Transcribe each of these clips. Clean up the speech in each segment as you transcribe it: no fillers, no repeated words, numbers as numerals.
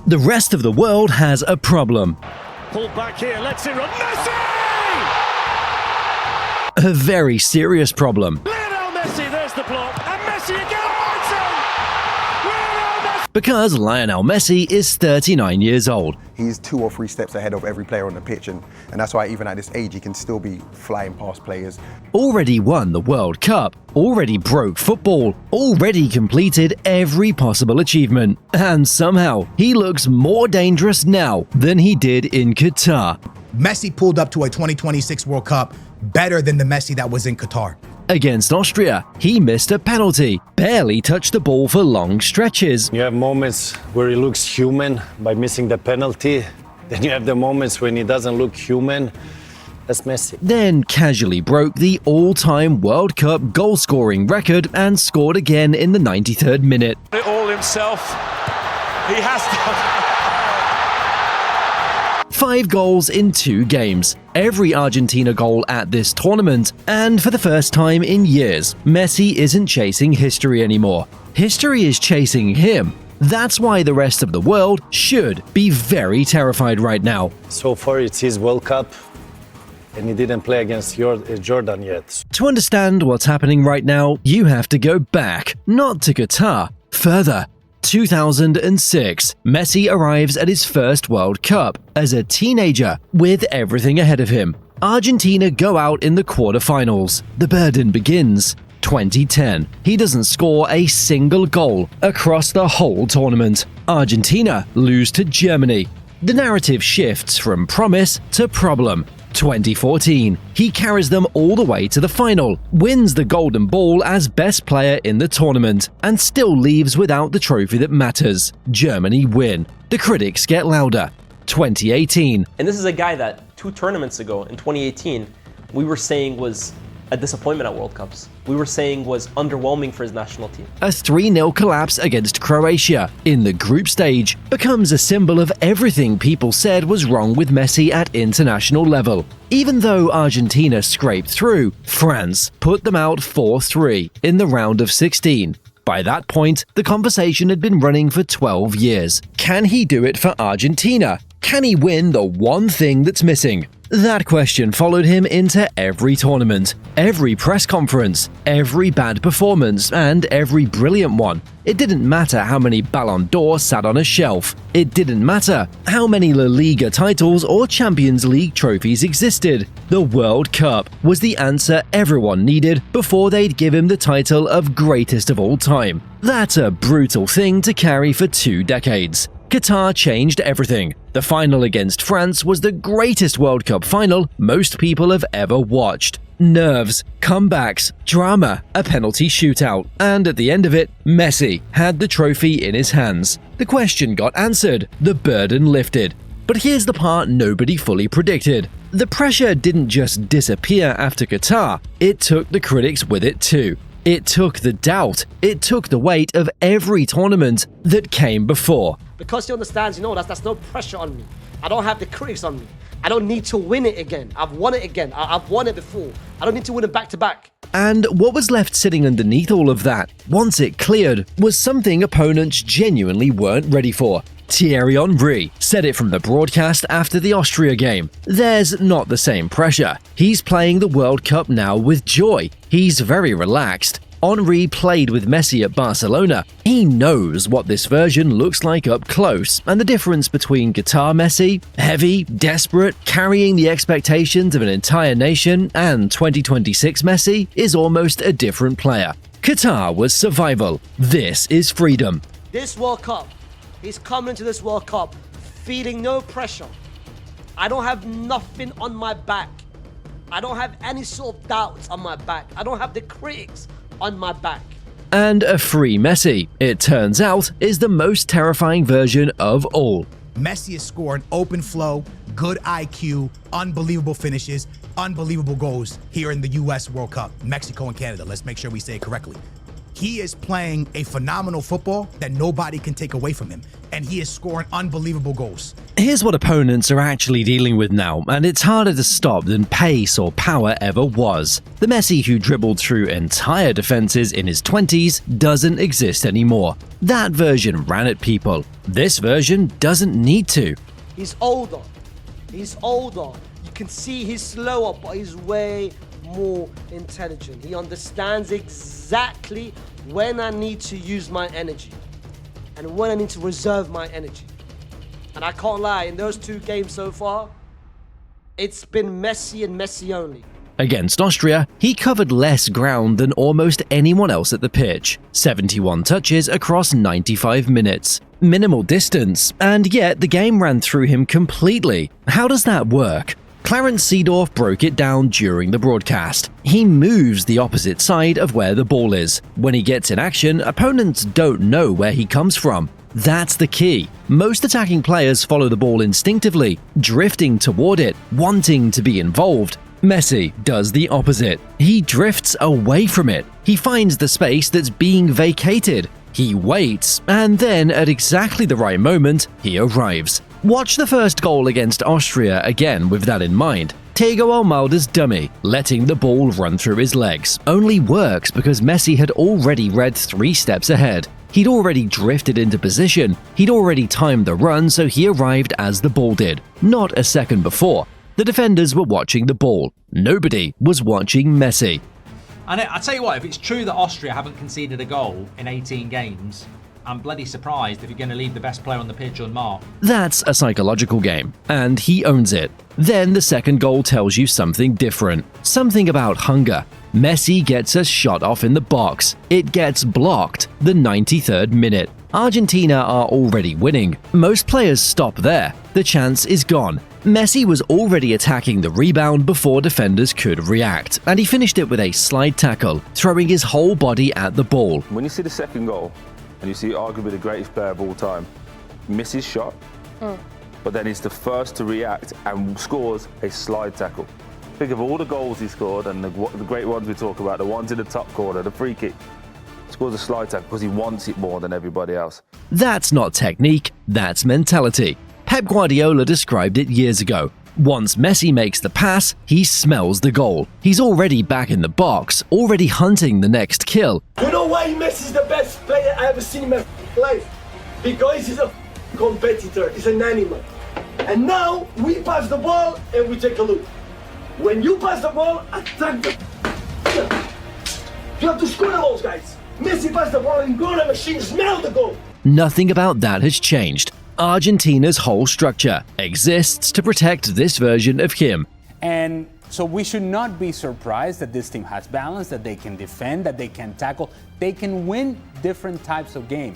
The rest of the world has a problem. Pulled back here, let's it run. Messi! A very serious problem. Lionel Messi, there's the block. And Messi again, Martin! Lionel Messi! Because Lionel Messi is 39 years old. He's 2 or 3 steps ahead of every player on the pitch, and that's why even at this age he can still be flying past players. Already won the World Cup, already broke football, already completed every possible achievement. And somehow, he looks more dangerous now than he did in Qatar. Messi pulled up to a 2026 World Cup better than the Messi that was in Qatar. Against Austria, he missed a penalty, barely touched the ball for long stretches. You have moments where he looks human by missing the penalty. Then you have the moments when he doesn't look human. That's Messi. Then casually broke the all-time World Cup goal-scoring record and scored again in the 93rd minute. It all himself. He has to. 5 goals in 2 games, every Argentina goal at this tournament, and for the first time in years, Messi isn't chasing history anymore. History is chasing him. That's why the rest of the world should be very terrified right now. So far it's his World Cup, and he didn't play against Jordan yet. To understand what's happening right now, you have to go back, not to Qatar, further. 2006, Messi arrives at his first World Cup as a teenager with everything ahead of him. Argentina go out in the quarterfinals. The burden begins. 2010, he doesn't score a single goal across the whole tournament. Argentina lose to Germany. The narrative shifts from promise to problem. 2014, he carries them all the way to the final, wins the Golden Ball as best player in the tournament, and still leaves without the trophy that matters. Germany win. The critics get louder. 2018. And this is a guy that 2 tournaments ago, in 2018, we were saying was a disappointment at World Cups. We were saying was underwhelming for his national team. A 3-0 collapse against Croatia in the group stage becomes a symbol of everything people said was wrong with Messi at international level. Even though Argentina scraped through, France put them out 4-3 in the round of 16. By that point, the conversation had been running for 12 years. Can he do it for Argentina? Can he win the one thing that's missing? That question followed him into every tournament, every press conference, every bad performance, and every brilliant one. It didn't matter how many Ballon d'Or sat on a shelf. It didn't matter how many La Liga titles or Champions League trophies existed. The World Cup was the answer everyone needed before they'd give him the title of greatest of all time. That's a brutal thing to carry for 2 decades. Qatar changed everything. The final against France was the greatest World Cup final most people have ever watched. Nerves, comebacks, drama, a penalty shootout, and at the end of it, Messi had the trophy in his hands. The question got answered, the burden lifted. But here's the part nobody fully predicted. The pressure didn't just disappear after Qatar, it took the critics with it too. It took the doubt, it took the weight of every tournament that came before. Because he understands, that's no pressure on me. I don't have the critics on me. I don't need to win it again. I've won it again. I've won it before. I don't need to win it back to back. And what was left sitting underneath all of that, once it cleared, was something opponents genuinely weren't ready for. Thierry Henry said it from the broadcast after the Austria game. There's not the same pressure. He's playing the World Cup now with joy. He's very relaxed. Henry played with Messi at Barcelona. He knows what this version looks like up close, and the difference between Qatar Messi, heavy, desperate, carrying the expectations of an entire nation, and 2026 Messi is almost a different player. Qatar was survival. This is freedom. This World Cup, he's coming into this World Cup feeling no pressure. I don't have nothing on my back. I don't have any sort of doubts on my back. I don't have the critics on my back. And a free Messi, it turns out, is the most terrifying version of all. Messi is scoring open flow, good IQ, unbelievable finishes, unbelievable goals here in the US World Cup, Mexico and Canada. Let's make sure we say it correctly. He is playing a phenomenal football that nobody can take away from him, and he is scoring unbelievable goals. Here's what opponents are actually dealing with now, and it's harder to stop than pace or power ever was. The Messi who dribbled through entire defenses in his 20s doesn't exist anymore. That version ran at people. This version doesn't need to. He's older. He's older. You can see he's slower, but he's way more intelligent. He understands exactly when I need to use my energy and when I need to reserve my energy. And I can't lie, in those 2 games so far, it's been Messi and Messi only. Against Austria, he covered less ground than almost anyone else at the pitch. 71 touches across 95 minutes. Minimal distance, and yet the game ran through him completely. How does that work? Clarence Seedorf broke it down during the broadcast. He moves the opposite side of where the ball is. When he gets in action, opponents don't know where he comes from. That's the key. Most attacking players follow the ball instinctively, drifting toward it, wanting to be involved. Messi does the opposite. He drifts away from it. He finds the space that's being vacated. He waits, and then at exactly the right moment, he arrives. Watch the first goal against Austria again with that in mind. Thiago Almada's dummy, letting the ball run through his legs, only works because Messi had already read 3 steps ahead. He'd already drifted into position, he'd already timed the run, so he arrived as the ball did, not a second before. The defenders were watching the ball. Nobody was watching Messi. And I tell you what, if it's true that Austria haven't conceded a goal in 18 games, I'm bloody surprised if you're going to leave the best player on the pitch unmarked. That's a psychological game, and he owns it. Then the second goal tells you something different, something about hunger. Messi gets a shot off in the box. It gets blocked, the 93rd minute. Argentina are already winning. Most players stop there. The chance is gone. Messi was already attacking the rebound before defenders could react, and he finished it with a slide tackle, throwing his whole body at the ball. When you see the second goal, and you see arguably the greatest player of all time, misses shot, but then he's the first to react and scores a slide tackle. Think of all the goals he scored and the great ones we talk about, the ones in the top corner, the free kick. Scores a slide tackle because he wants it more than everybody else. That's not technique, that's mentality. Pep Guardiola described it years ago. Once Messi makes the pass, he smells the goal. He's already back in the box, already hunting the next kill. You know why Messi's the best player I ever seen in my life? Because he's a competitor, he's an animal. And now we pass the ball and we take a look. When you pass the ball, attack the... You have to score the goals, guys. Messi passed the ball and goal machine smell the goal. Nothing about that has changed. Argentina's whole structure exists to protect this version of him. And so we should not be surprised that this team has balance, that they can defend, that they can tackle, they can win different types of game.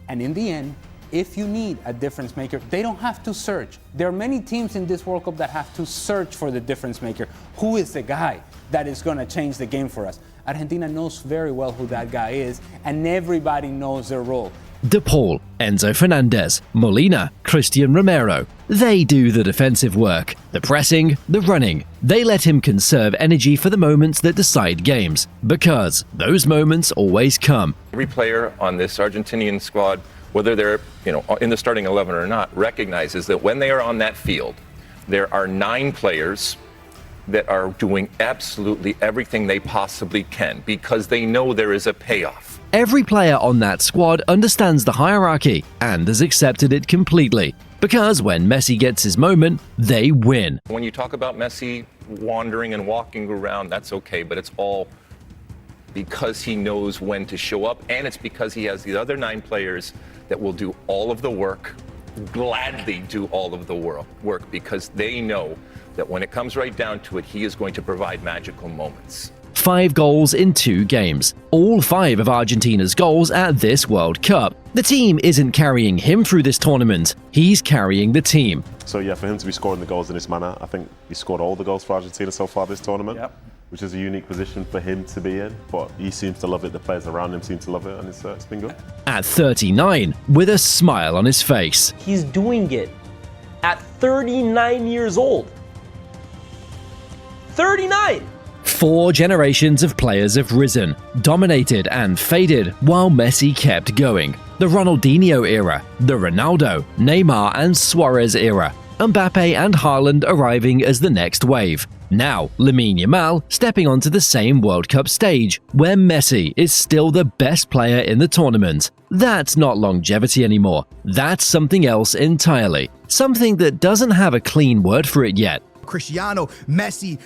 And in the end, if you need a difference maker, they don't have to search. There are many teams in this World Cup that have to search for the difference maker. Who is the guy that is going to change the game for us? Argentina knows very well who that guy is, and everybody knows their role. De Paul, Enzo Fernandez, Molina, Christian Romero. They do the defensive work, the pressing, the running. They let him conserve energy for the moments that decide games, because those moments always come. Every player on this Argentinian squad, whether they're in the starting 11 or not, recognizes that when they are on that field, there are 9 players that are doing absolutely everything they possibly can because they know there is a payoff. Every player on that squad understands the hierarchy and has accepted it completely, because when Messi gets his moment, they win. When you talk about Messi wandering and walking around, that's okay, but it's all because he knows when to show up, and it's because he has the other 9 players that will do all of the work, gladly do all of the work, because they know that when it comes right down to it, he is going to provide magical moments. 5 goals in 2 games. All 5 of Argentina's goals at this World Cup. The team isn't carrying him through this tournament. He's carrying the team. So yeah, for him to be scoring the goals in this manner, I think he scored all the goals for Argentina so far this tournament, which is a unique position for him to be in. But he seems to love it. The players around him seem to love it, and it's been good. At 39, with a smile on his face. He's doing it at 39 years old. 39! 4 generations of players have risen, dominated and faded while Messi kept going. The Ronaldinho era, the Ronaldo, Neymar and Suarez era, Mbappe and Haaland arriving as the next wave. Now, Lamine Yamal stepping onto the same World Cup stage, where Messi is still the best player in the tournament. That's not longevity anymore. That's something else entirely. Something that doesn't have a clean word for it yet. Cristiano, Messi,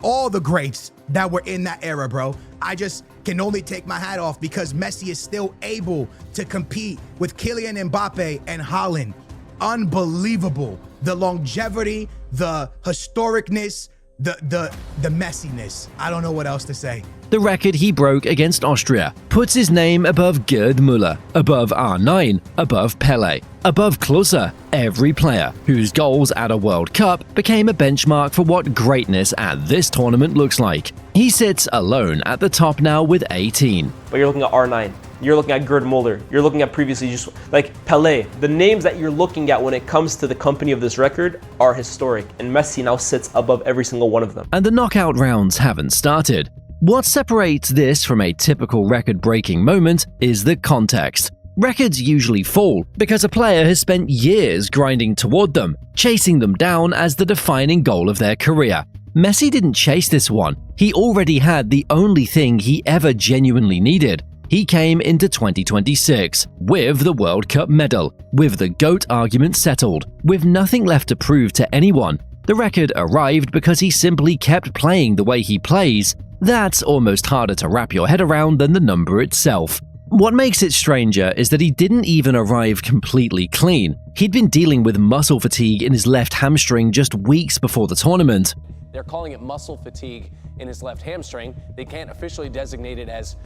all the greats that were in that era, bro. I just can only take my hat off because Messi is still able to compete with Kylian Mbappe and Haaland. Unbelievable. The longevity, the historicness, the messiness. I don't know what else to say. The record he broke against Austria puts his name above Gerd Müller, above R9, above Pele, above Klose, every player whose goals at a World Cup became a benchmark for what greatness at this tournament looks like. He sits alone at the top now with 18. But you're looking at R9. You're looking at Gerd Müller. You're looking at previously just like Pelé. The names that you're looking at when it comes to the company of this record are historic, and Messi now sits above every single one of them. And the knockout rounds haven't started. What separates this from a typical record-breaking moment is the context. Records usually fall because a player has spent years grinding toward them, chasing them down as the defining goal of their career. Messi didn't chase this one. He already had the only thing he ever genuinely needed. He came into 2026 with the World Cup medal, with the GOAT argument settled, with nothing left to prove to anyone. The record arrived because he simply kept playing the way he plays. That's almost harder to wrap your head around than the number itself. What makes it stranger is that he didn't even arrive completely clean. He'd been dealing with muscle fatigue in his left hamstring just weeks before the tournament. They're calling it muscle fatigue in his left hamstring. They can't officially designate it as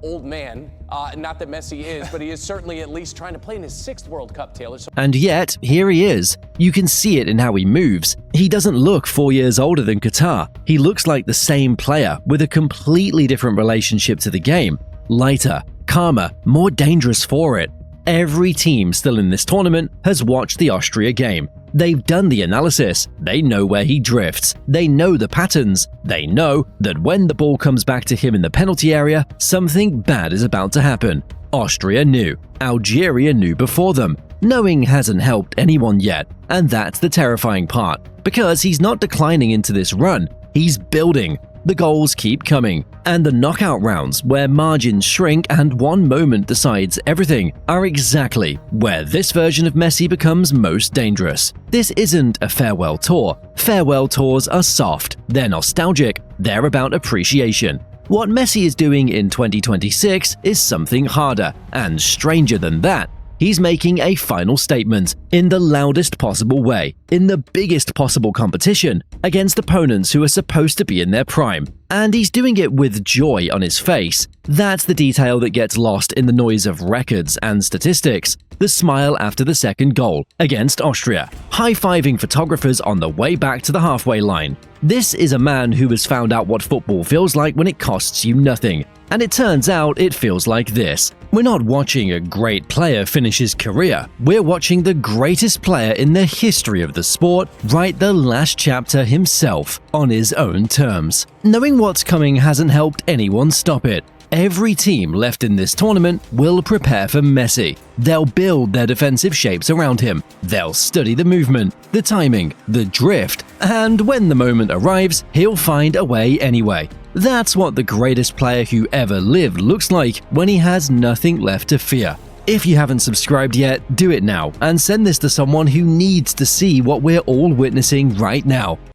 old man. Not that Messi is, but he is certainly at least trying to play in his 6th World Cup, Taylor. And yet, here he is. You can see it in how he moves. He doesn't look 4 years older than Qatar. He looks like the same player with a completely different relationship to the game. Lighter, calmer, more dangerous for it. Every team still in this tournament has watched the Austria game. They've done the analysis. They know where he drifts. They know the patterns. They know that when the ball comes back to him in the penalty area, something bad is about to happen. Austria knew. Algeria knew before them. Knowing hasn't helped anyone yet, and that's the terrifying part. Because he's not declining into this run, he's building. The goals keep coming, and the knockout rounds, where margins shrink and one moment decides everything, are exactly where this version of Messi becomes most dangerous. This isn't a farewell tour. Farewell tours are soft, they're nostalgic, they're about appreciation. What Messi is doing in 2026 is something harder, and stranger than that. He's making a final statement in the loudest possible way, in the biggest possible competition, against opponents who are supposed to be in their prime. And he's doing it with joy on his face. That's the detail that gets lost in the noise of records and statistics. The smile after the second goal against Austria, high-fiving photographers on the way back to the halfway line. This is a man who has found out what football feels like when it costs you nothing. And it turns out it feels like this. We're not watching a great player finish his career. We're watching the greatest player in the history of the sport write the last chapter himself on his own terms. Knowing what's coming hasn't helped anyone stop it. Every team left in this tournament will prepare for Messi. They'll build their defensive shapes around him. They'll study the movement, the timing, the drift, and when the moment arrives, he'll find a way anyway. That's what the greatest player who ever lived looks like when he has nothing left to fear. If you haven't subscribed yet, do it now and send this to someone who needs to see what we're all witnessing right now.